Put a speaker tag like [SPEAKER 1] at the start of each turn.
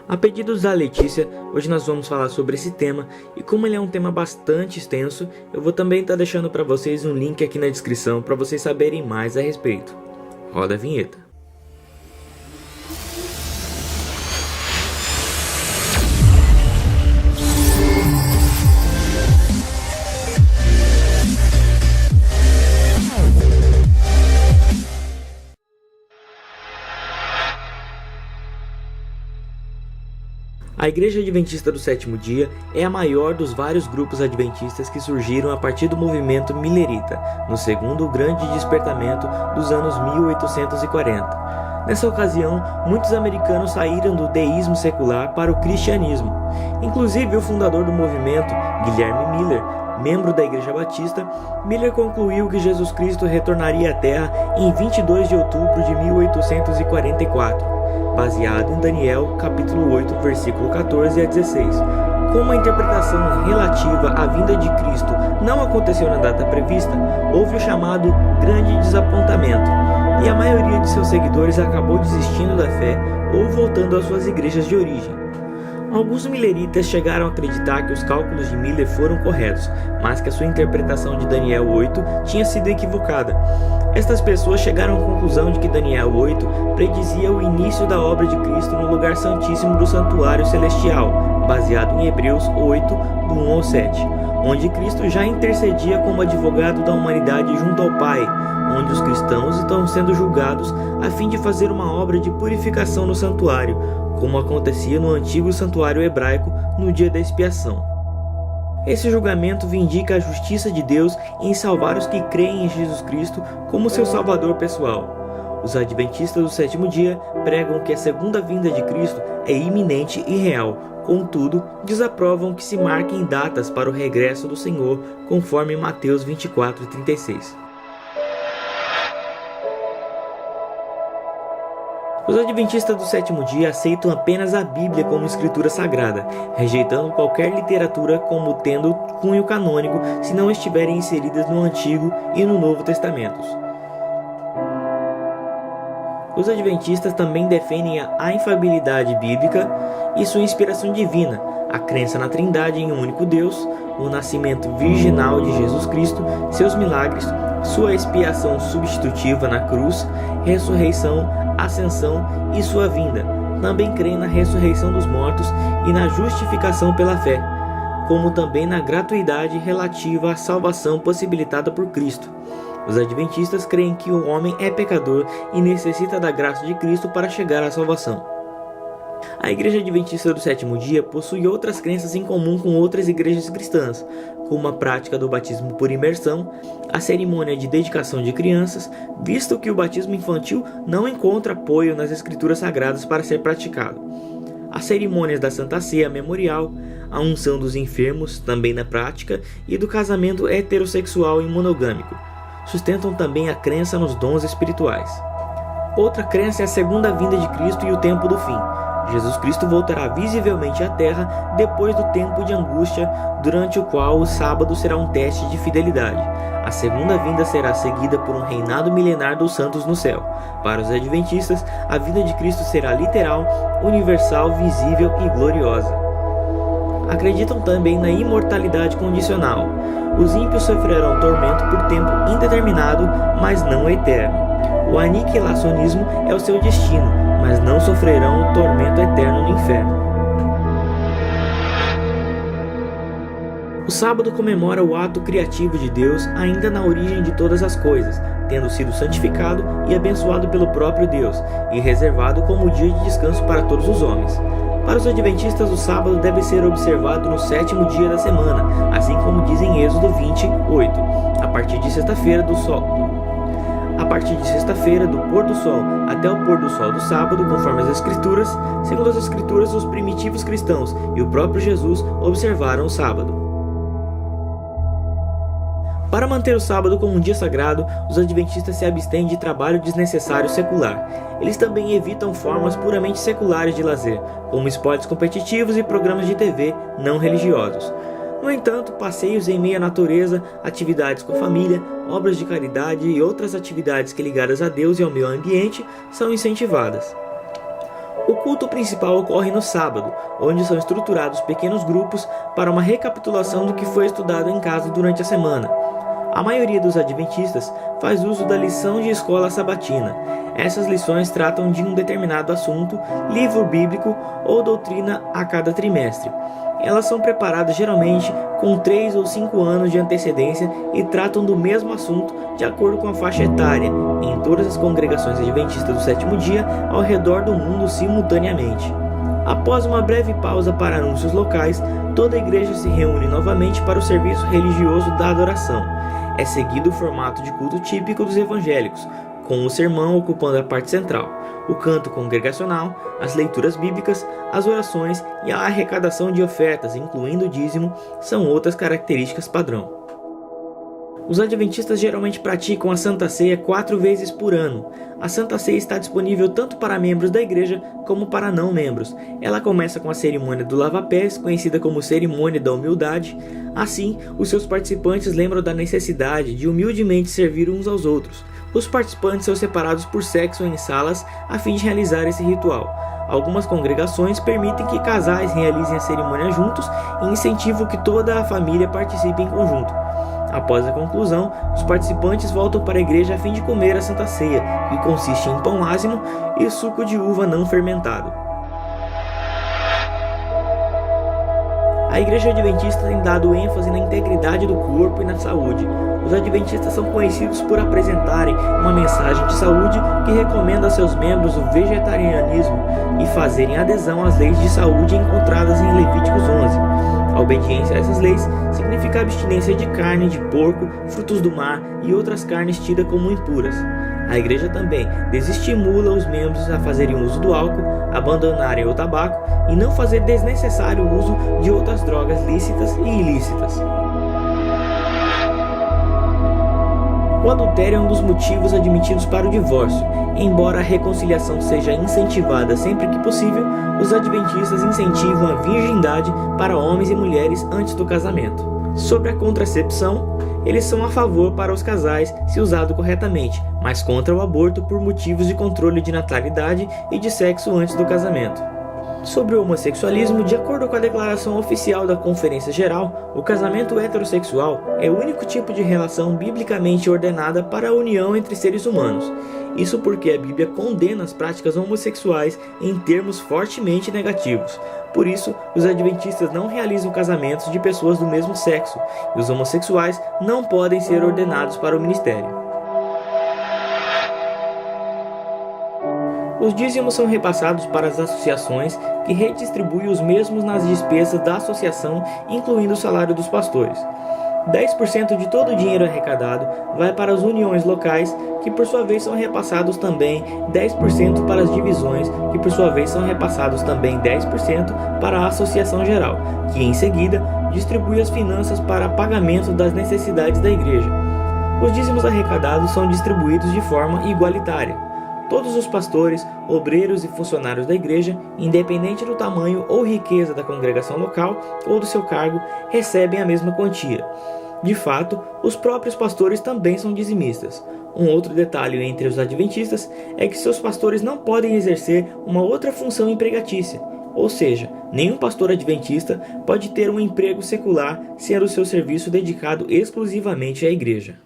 [SPEAKER 1] A pedidos da Letícia, hoje nós vamos falar sobre esse tema, e como ele é um tema bastante extenso, eu vou também estar deixando para vocês um link aqui na descrição para vocês saberem mais a respeito. Roda a vinheta. A Igreja Adventista do Sétimo Dia é a maior dos vários grupos adventistas que surgiram a partir do movimento Millerita, no segundo grande despertamento dos anos 1840. Nessa ocasião, muitos americanos saíram do deísmo secular para o cristianismo. Inclusive, o fundador do movimento, Guilherme Miller, membro da Igreja Batista, Miller concluiu que Jesus Cristo retornaria à Terra em 22 de outubro de 1844. Baseado em Daniel, capítulo 8, versículo 14 a 16. Como a interpretação relativa à vinda de Cristo não aconteceu na data prevista, houve o chamado Grande Desapontamento, e a maioria de seus seguidores acabou desistindo da fé ou voltando às suas igrejas de origem. Alguns milleritas chegaram a acreditar que os cálculos de Miller foram corretos, mas que a sua interpretação de Daniel 8 tinha sido equivocada. Estas pessoas chegaram à conclusão de que Daniel 8 predizia o início da obra de Cristo no lugar santíssimo do santuário celestial, baseado em Hebreus 8, do 1 ao 7, onde Cristo já intercedia como advogado da humanidade junto ao Pai, onde os cristãos estão sendo julgados a fim de fazer uma obra de purificação no santuário, como acontecia no antigo santuário hebraico no dia da expiação. Esse julgamento vindica a justiça de Deus em salvar os que creem em Jesus Cristo como seu Salvador pessoal. Os adventistas do sétimo dia pregam que a segunda vinda de Cristo é iminente e real, contudo, desaprovam que se marquem datas para o regresso do Senhor, conforme Mateus 24:36. Os adventistas do sétimo dia aceitam apenas a Bíblia como escritura sagrada, rejeitando qualquer literatura como tendo cunho canônico se não estiverem inseridas no Antigo e no Novo Testamentos. Os adventistas também defendem a infalibilidade bíblica e sua inspiração divina, a crença na Trindade em um único Deus, o nascimento virginal de Jesus Cristo, seus milagres, sua expiação substitutiva na cruz, ressurreição, ascensão e sua vinda. Também creem na ressurreição dos mortos e na justificação pela fé, como também na gratuidade relativa à salvação possibilitada por Cristo. Os adventistas creem que o homem é pecador e necessita da graça de Cristo para chegar à salvação. A Igreja Adventista do Sétimo Dia possui outras crenças em comum com outras igrejas cristãs, como a prática do batismo por imersão, a cerimônia de dedicação de crianças, visto que o batismo infantil não encontra apoio nas escrituras sagradas para ser praticado, as cerimônias da Santa Ceia Memorial, a unção dos enfermos, também na prática, e do casamento heterossexual e monogâmico. Sustentam também a crença nos dons espirituais. Outra crença é a segunda vinda de Cristo e o tempo do fim. Jesus Cristo voltará visivelmente à Terra depois do tempo de angústia, durante o qual o sábado será um teste de fidelidade. A segunda vinda será seguida por um reinado milenar dos santos no céu. Para os adventistas, a vinda de Cristo será literal, universal, visível e gloriosa. Acreditam também na imortalidade condicional. Os ímpios sofrerão tormento por tempo indeterminado, mas não eterno. O aniquilacionismo é o seu destino, mas não sofrerão o tormento eterno no inferno. O sábado comemora o ato criativo de Deus ainda na origem de todas as coisas, tendo sido santificado e abençoado pelo próprio Deus, e reservado como dia de descanso para todos os homens. Para os adventistas, o sábado deve ser observado no sétimo dia da semana, assim como diz em Êxodo 28, a partir de sexta-feira do pôr do sol até o pôr do sol do sábado, conforme as Escrituras. Segundo as Escrituras, os primitivos cristãos e o próprio Jesus observaram o sábado. Para manter o sábado como um dia sagrado, os adventistas se abstêm de trabalho desnecessário secular. Eles também evitam formas puramente seculares de lazer, como esportes competitivos e programas de TV não religiosos. No entanto, passeios em meio à natureza, atividades com a família, obras de caridade e outras atividades que ligadas a Deus e ao meio ambiente são incentivadas. O culto principal ocorre no sábado, onde são estruturados pequenos grupos para uma recapitulação do que foi estudado em casa durante a semana. A maioria dos adventistas faz uso da lição de escola sabatina. Essas lições tratam de um determinado assunto, livro bíblico ou doutrina a cada trimestre. Elas são preparadas geralmente com 3 ou 5 anos de antecedência e tratam do mesmo assunto de acordo com a faixa etária, em todas as congregações adventistas do sétimo dia ao redor do mundo simultaneamente. Após uma breve pausa para anúncios locais, toda a igreja se reúne novamente para o serviço religioso da adoração. É seguido o formato de culto típico dos evangélicos, com o sermão ocupando a parte central, o canto congregacional, as leituras bíblicas, as orações e a arrecadação de ofertas, incluindo o dízimo, são outras características padrão. Os adventistas geralmente praticam a Santa Ceia 4 vezes por ano. A Santa Ceia está disponível tanto para membros da igreja como para não membros. Ela começa com a cerimônia do lava-pés, conhecida como cerimônia da humildade. Assim, os seus participantes lembram da necessidade de humildemente servir uns aos outros. Os participantes são separados por sexo em salas a fim de realizar esse ritual. Algumas congregações permitem que casais realizem a cerimônia juntos e incentivam que toda a família participe em conjunto. Após a conclusão, os participantes voltam para a igreja a fim de comer a Santa Ceia, que consiste em pão ázimo e suco de uva não fermentado. A igreja adventista tem dado ênfase na integridade do corpo e na saúde. Os adventistas são conhecidos por apresentarem uma mensagem de saúde que recomenda a seus membros o vegetarianismo e fazerem adesão às leis de saúde encontradas em Levíticos 11. A obediência a essas leis significa a abstinência de carne de porco, frutos do mar e outras carnes tidas como impuras. A igreja também desestimula os membros a fazerem uso do álcool, abandonarem o tabaco e não fazer desnecessário uso de outras drogas lícitas e ilícitas. O adultério é um dos motivos admitidos para o divórcio. Embora a reconciliação seja incentivada sempre que possível, os adventistas incentivam a virgindade para homens e mulheres antes do casamento. Sobre a contracepção, eles são a favor para os casais se usado corretamente, mas contra o aborto por motivos de controle de natalidade e de sexo antes do casamento. Sobre o homossexualismo, de acordo com a declaração oficial da Conferência Geral, o casamento heterossexual é o único tipo de relação biblicamente ordenada para a união entre seres humanos. Isso porque a Bíblia condena as práticas homossexuais em termos fortemente negativos. Por isso, os adventistas não realizam casamentos de pessoas do mesmo sexo, e os homossexuais não podem ser ordenados para o ministério. Os dízimos são repassados para as associações, que redistribuem os mesmos nas despesas da associação, incluindo o salário dos pastores. 10% de todo o dinheiro arrecadado vai para as uniões locais, que por sua vez são repassados também 10% para as divisões, que por sua vez são repassados também 10% para a associação geral, que em seguida distribui as finanças para pagamento das necessidades da igreja. Os dízimos arrecadados são distribuídos de forma igualitária. Todos os pastores, obreiros e funcionários da igreja, independente do tamanho ou riqueza da congregação local ou do seu cargo, recebem a mesma quantia. De fato, os próprios pastores também são dizimistas. Um outro detalhe entre os adventistas é que seus pastores não podem exercer uma outra função empregatícia, ou seja, nenhum pastor adventista pode ter um emprego secular sendo seu serviço dedicado exclusivamente à igreja.